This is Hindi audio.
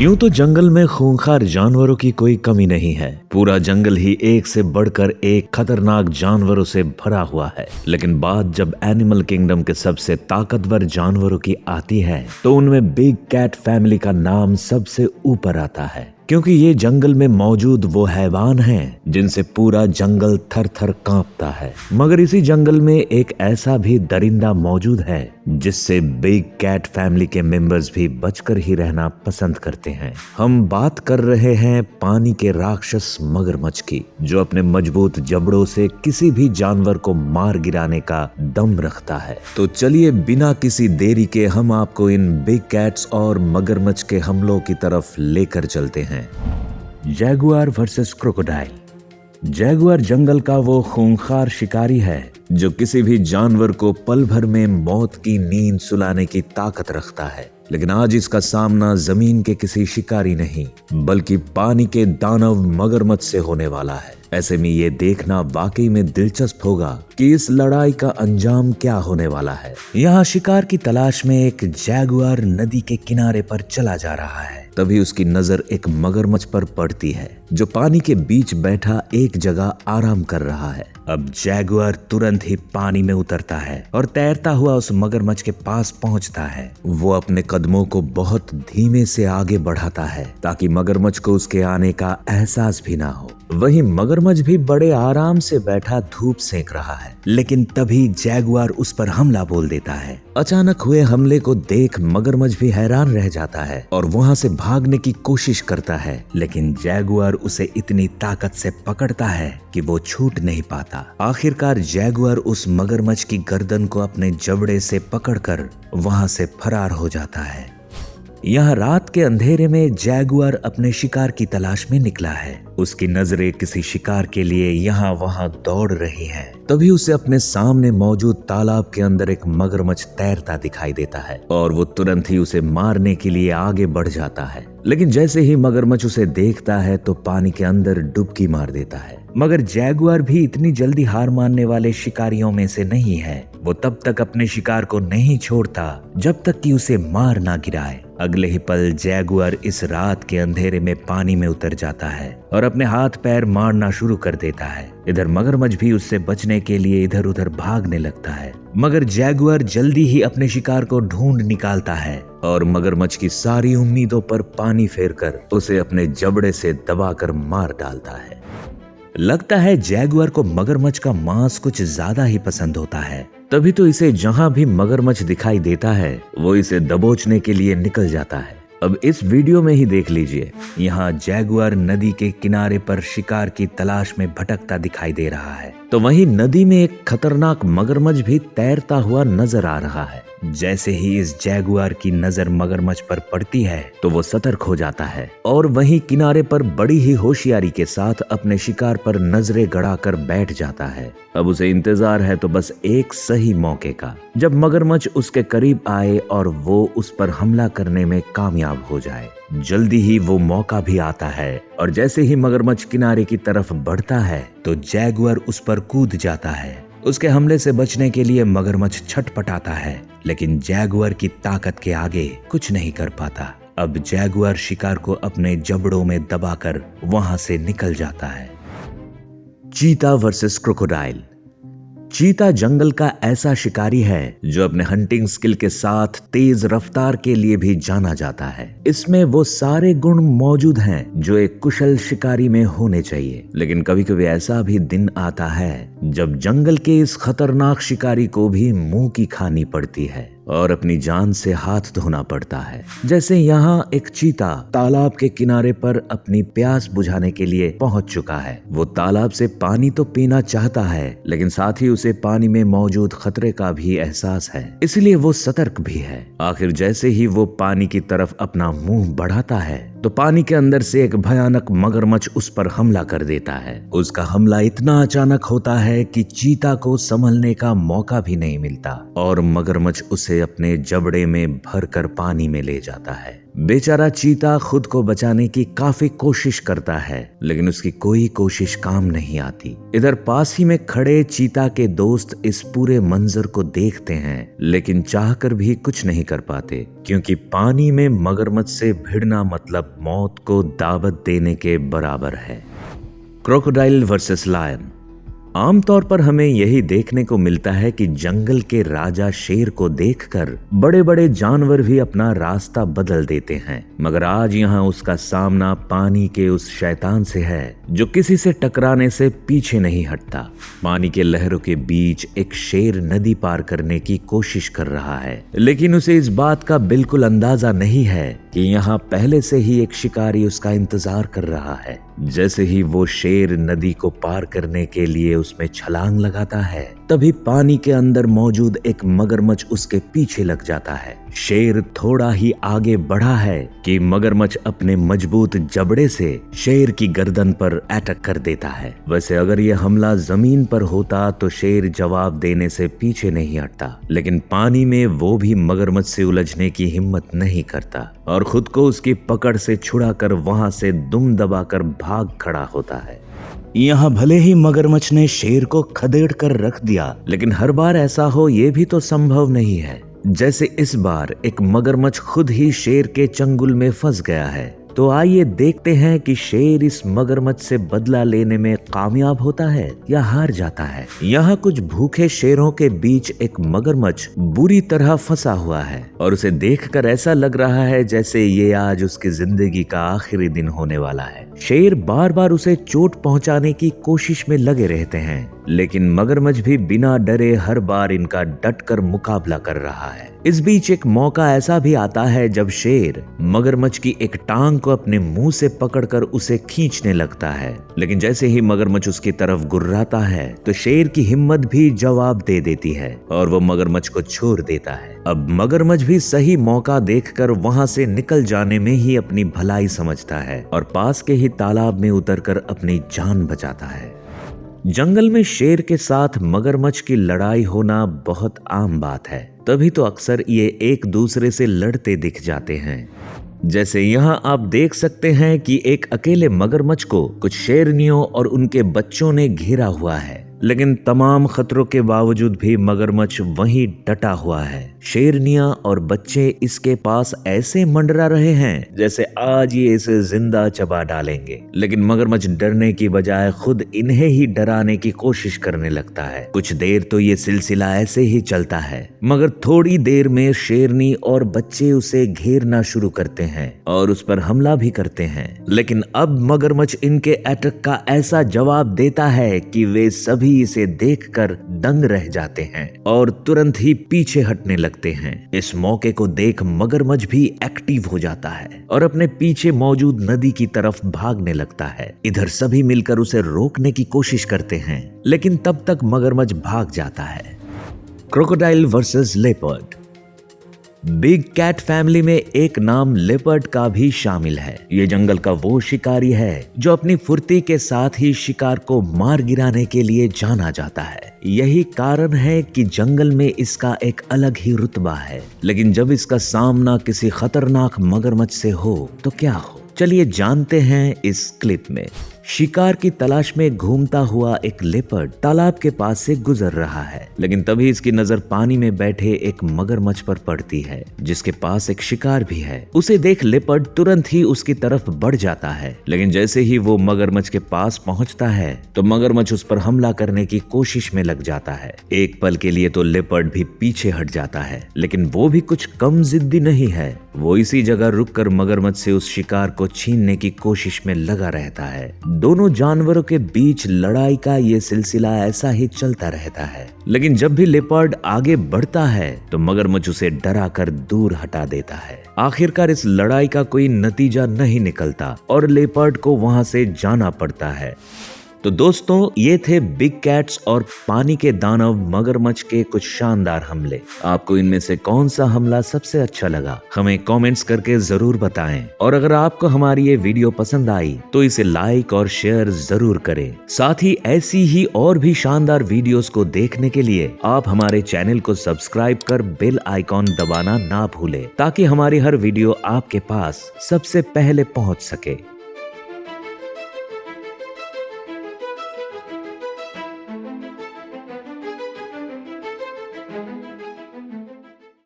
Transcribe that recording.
यूं तो जंगल में खूंखार जानवरों की कोई कमी नहीं है। पूरा जंगल ही एक से बढ़कर एक खतरनाक जानवरों से भरा हुआ है। लेकिन बात जब एनिमल किंगडम के सबसे ताकतवर जानवरों की आती है तो उनमें बिग कैट फैमिली का नाम सबसे ऊपर आता है, क्योंकि ये जंगल में मौजूद वो हैवान हैं जिनसे पूरा जंगल थर थर कांपता है। मगर इसी जंगल में एक ऐसा भी दरिंदा मौजूद है जिससे बिग कैट फैमिली के मेंबर्स भी बचकर ही रहना पसंद करते हैं। हम बात कर रहे हैं पानी के राक्षस मगरमच्छ की, जो अपने मजबूत जबड़ों से किसी भी जानवर को मार गिराने का दम रखता है। तो चलिए बिना किसी देरी के हम आपको इन बिग कैट्स और मगरमच्छ के हमलों की तरफ लेकर चलते हैं। Jaguar versus crocodile. जैगुआर जंगल का वो खूंखार शिकारी है जो किसी भी जानवर को पल भर में मौत की नींद सुलाने की ताकत रखता है। लेकिन आज इसका सामना जमीन के किसी शिकारी नहीं बल्कि पानी के दानव मगरमच्छ से होने वाला है। ऐसे में ये देखना वाकई में दिलचस्प होगा कि इस लड़ाई का अंजाम क्या होने वाला है। यहाँ शिकार की तलाश में एक जैगुआर नदी के किनारे पर चला जा रहा है। तभी उसकी नजर एक मगरमच्छ पर पड़ती है जो पानी के बीच बैठा एक जगह आराम कर रहा है। अब जैगुआर तुरंत ही पानी में उतरता है और तैरता हुआ उस मगरमच्छ के पास पहुंचता है। वो अपने कदमों को बहुत धीमे से आगे बढ़ाता है ताकि मगरमच्छ को उसके आने का एहसास भी ना हो। वहीं मगरमच्छ भी बड़े आराम से बैठा धूप सेक रहा है। लेकिन तभी जैगुआर उस पर हमला बोल देता है। अचानक हुए हमले को देख मगरमच्छ भी हैरान रह जाता है और वहां से भागने की कोशिश करता है, लेकिन जैगुआर उसे इतनी ताकत से पकड़ता है कि वो छूट नहीं पाता। आखिरकार जैगुआर उस मगरमच्छ की गर्दन को अपने जबड़े से पकड़कर वहां से फरार हो जाता है। यहाँ रात के अंधेरे में जैगुआर अपने शिकार की तलाश में निकला है। उसकी नजरें किसी शिकार के लिए यहाँ वहां दौड़ रही हैं। तभी उसे अपने सामने मौजूद तालाब के अंदर एक मगरमच्छ तैरता दिखाई देता है और वो तुरंत ही उसे मारने के लिए आगे बढ़ जाता है। लेकिन जैसे ही मगरमच्छ उसे देखता है तो पानी के अंदर डुबकी मार देता है। मगर जैगुआर भी इतनी जल्दी हार मानने वाले शिकारियों में से नहीं है। वो तब तक अपने शिकार को नहीं छोड़ता जब तक कि उसे मार ना गिराए। अगले ही पल जैगुआर इस रात के अंधेरे में पानी में उतर जाता है और अपने हाथ पैर मारना शुरू कर देता है। इधर मगरमच्छ भी उससे बचने के लिए इधर उधर भागने लगता है। मगर जैगुआर जल्दी ही अपने शिकार को ढूंढ निकालता है और मगरमच्छ की सारी उम्मीदों पर पानी फेरकर उसे अपने जबड़े से दबाकर मार डालता है। लगता है जैगुआर को मगरमच्छ का मांस कुछ ज्यादा ही पसंद होता है, तभी तो इसे जहां भी मगरमच्छ दिखाई देता है वो इसे दबोचने के लिए निकल जाता है। अब इस वीडियो में ही देख लीजिए, यहाँ जैगुआर नदी के किनारे पर शिकार की तलाश में भटकता दिखाई दे रहा है, तो वहीं नदी में एक खतरनाक मगरमच्छ भी तैरता हुआ नजर आ रहा है। जैसे ही इस जैगुआर की नजर मगरमच्छ पर पड़ती है तो वो सतर्क हो जाता है और वहीं किनारे पर बड़ी ही होशियारी के साथ अपने शिकार पर नजरें गड़ाकर बैठ जाता है। अब उसे इंतजार है तो बस एक सही मौके का, जब मगरमच्छ उसके करीब आए और वो उस पर हमला करने में कामयाब हो जाए। जल्दी ही वो मौका भी आता है और जैसे ही मगरमच्छ किनारे की तरफ बढ़ता है तो जैगुआर उस पर कूद जाता है। उसके हमले से बचने के लिए मगरमच्छ छटपटाता है, लेकिन जैगुआर की ताकत के आगे कुछ नहीं कर पाता। अब जैगुआर शिकार को अपने जबड़ों में दबाकर वहां से निकल जाता है। चीता वर्सेस क्रोकोडाइल। चीता जंगल का ऐसा शिकारी है जो अपने हंटिंग स्किल के साथ तेज रफ्तार के लिए भी जाना जाता है। इसमें वो सारे गुण मौजूद हैं जो एक कुशल शिकारी में होने चाहिए। लेकिन कभी कभी ऐसा भी दिन आता है जब जंगल के इस खतरनाक शिकारी को भी मुंह की खानी पड़ती है और अपनी जान से हाथ धोना पड़ता है। जैसे यहाँ एक चीता तालाब के किनारे पर अपनी प्यास बुझाने के लिए पहुंच चुका है। वो तालाब से पानी तो पीना चाहता है, लेकिन साथ ही उसे पानी में मौजूद खतरे का भी एहसास है, इसलिए वो सतर्क भी है। आखिर जैसे ही वो पानी की तरफ अपना मुंह बढ़ाता है तो पानी के अंदर से एक भयानक मगरमच्छ उस पर हमला कर देता है। उसका हमला इतना अचानक होता है कि चीता को संभलने का मौका भी नहीं मिलता और मगरमच्छ उसे अपने जबड़े में भरकर पानी में ले जाता है। बेचारा चीता खुद को बचाने की काफी कोशिश करता है, लेकिन उसकी कोई कोशिश काम नहीं आती। इधर पास ही में खड़े चीता के दोस्त इस पूरे मंजर को देखते हैं, लेकिन चाहकर भी कुछ नहीं कर पाते, क्योंकि पानी में मगरमच्छ से भिड़ना मतलब मौत को दावत देने के बराबर है। Crocodile versus lion. आमतौर पर हमें यही देखने को मिलता है कि जंगल के राजा शेर को देखकर बड़े बड़े जानवर भी अपना रास्ता बदल देते हैं, मगर आज यहाँ उसका सामना पानी के उस शैतान से है जो किसी से टकराने से पीछे नहीं हटता। पानी के लहरों के बीच एक शेर नदी पार करने की कोशिश कर रहा है, लेकिन उसे इस बात का बिल्कुल अंदाजा नहीं है कि यहाँ पहले से ही एक शिकारी उसका इंतजार कर रहा है। जैसे ही वो शेर नदी को पार करने के लिए उसमें छलांग लगाता है, तभी पानी के अंदर मौजूद एक मगरमच्छ उसके पीछे लग जाता है। शेर थोड़ा ही आगे बढ़ा है कि मगरमच्छ अपने मजबूत जबड़े से शेर की गर्दन पर अटैक कर देता है। वैसे अगर यह हमला जमीन पर होता तो शेर जवाब देने से पीछे नहीं हटता, लेकिन पानी में वो भी मगरमच्छ से उलझने की हिम्मत नहीं करता और खुद को उसकी पकड़ से छुड़ाकर वहां से दुम दबाकर भाग खड़ा होता है। यहाँ भले ही मगरमच्छ ने शेर को खदेड़ कर रख दिया, लेकिन हर बार ऐसा हो ये भी तो संभव नहीं है। जैसे इस बार एक मगरमच्छ खुद ही शेर के चंगुल में फंस गया है। तो आइए देखते हैं कि शेर इस मगरमच्छ से बदला लेने में कामयाब होता है या हार जाता है। यहाँ कुछ भूखे शेरों के बीच एक मगरमच्छ बुरी तरह फंसा हुआ है और उसे देखकर ऐसा लग रहा है जैसे ये आज उसकी जिंदगी का आखिरी दिन होने वाला है। शेर बार बार उसे चोट पहुंचाने की कोशिश में लगे रहते हैं, लेकिन मगरमच्छ भी बिना डरे हर बार इनका डटकर मुकाबला कर रहा है। इस बीच एक मौका ऐसा भी आता है जब शेर मगरमच्छ की एक टांग को अपने मुंह से पकड़कर उसे खींचने लगता है, लेकिन जैसे ही मगरमच्छ उसकी तरफ गुर्राता है तो शेर की हिम्मत भी जवाब दे देती है और वो मगरमच्छ को छोड़ देता है। अब मगरमच्छ भी सही मौका देखकर वहां से निकल जाने में ही अपनी भलाई समझता है और पास के ही तालाब में उतरकर अपनी जान बचाता है। जंगल में शेर के साथ मगरमच्छ की लड़ाई होना बहुत आम बात है, तभी तो अक्सर ये एक दूसरे से लड़ते दिख जाते हैं। जैसे यहाँ आप देख सकते हैं कि एक अकेले मगरमच्छ को कुछ शेरनियों और उनके बच्चों ने घेरा हुआ है, लेकिन तमाम खतरों के बावजूद भी मगरमच्छ वहीं डटा हुआ है। शेरनियां और बच्चे इसके पास ऐसे मंडरा रहे हैं जैसे आज ये इसे जिंदा चबा डालेंगे, लेकिन मगरमच्छ डरने की बजाय खुद इन्हें ही डराने की कोशिश करने लगता है। कुछ देर तो ये सिलसिला ऐसे ही चलता है, मगर थोड़ी देर में शेरनी और बच्चे उसे घेरना शुरू करते हैं और उस पर हमला भी करते हैं। लेकिन अब मगरमच्छ इनके अटैक का ऐसा जवाब देता है कि वे सभी इसे देखकर दंग रह जाते हैं और तुरंत ही पीछे हटने लगते हैं। इस मौके को देख मगरमच्छ भी एक्टिव हो जाता है और अपने पीछे मौजूद नदी की तरफ भागने लगता है। इधर सभी मिलकर उसे रोकने की कोशिश करते हैं, लेकिन तब तक मगरमच्छ भाग जाता है। Crocodile versus leopard. Big cat family में एक नाम लेपर्ड का भी शामिल है। ये जंगल का वो शिकारी है जो अपनी फुर्ती के साथ ही शिकार को मार गिराने के लिए जाना जाता है। यही कारण है कि जंगल में इसका एक अलग ही रुतबा है। लेकिन जब इसका सामना किसी खतरनाक मगरमच्छ से हो तो क्या हो, चलिए जानते हैं इस क्लिप में। शिकार की तलाश में घूमता हुआ एक लेपर्ड तालाब के पास से गुजर रहा है, लेकिन तभी इसकी नजर पानी में बैठे एक मगरमच्छ पर पड़ती है जिसके पास एक शिकार भी है। उसे देख लेपर्ड तुरंत ही उसकी तरफ बढ़ जाता है, लेकिन जैसे ही वो मगरमच्छ के पास पहुंचता है तो मगरमच्छ उस पर हमला करने की कोशिश में लग जाता है। एक पल के लिए तो लेपर्ड भी पीछे हट जाता है, लेकिन वो भी कुछ कम जिद्दी नहीं है। वो इसी जगह रुककर मगरमच्छ से उस शिकार को छीनने की कोशिश में लगा रहता है। दोनों जानवरों के बीच लड़ाई का ये सिलसिला ऐसा ही चलता रहता है, लेकिन जब भी लेपर्ड आगे बढ़ता है तो मगरमच्छ उसे डरा कर दूर हटा देता है। आखिरकार इस लड़ाई का कोई नतीजा नहीं निकलता और लेपर्ड को वहां से जाना पड़ता है। तो दोस्तों ये थे बिग कैट्स और पानी के दानव मगरमच्छ के कुछ शानदार हमले। आपको इनमें से कौन सा हमला सबसे अच्छा लगा, हमें कमेंट्स करके जरूर बताएं। और अगर आपको हमारी ये वीडियो पसंद आई तो इसे लाइक और शेयर जरूर करें। साथ ही ऐसी ही और भी शानदार वीडियोस को देखने के लिए आप हमारे चैनल को सब्सक्राइब कर बेल आइकॉन दबाना ना भूलें, ताकि हमारी हर वीडियो आपके पास सबसे पहले पहुंच सके।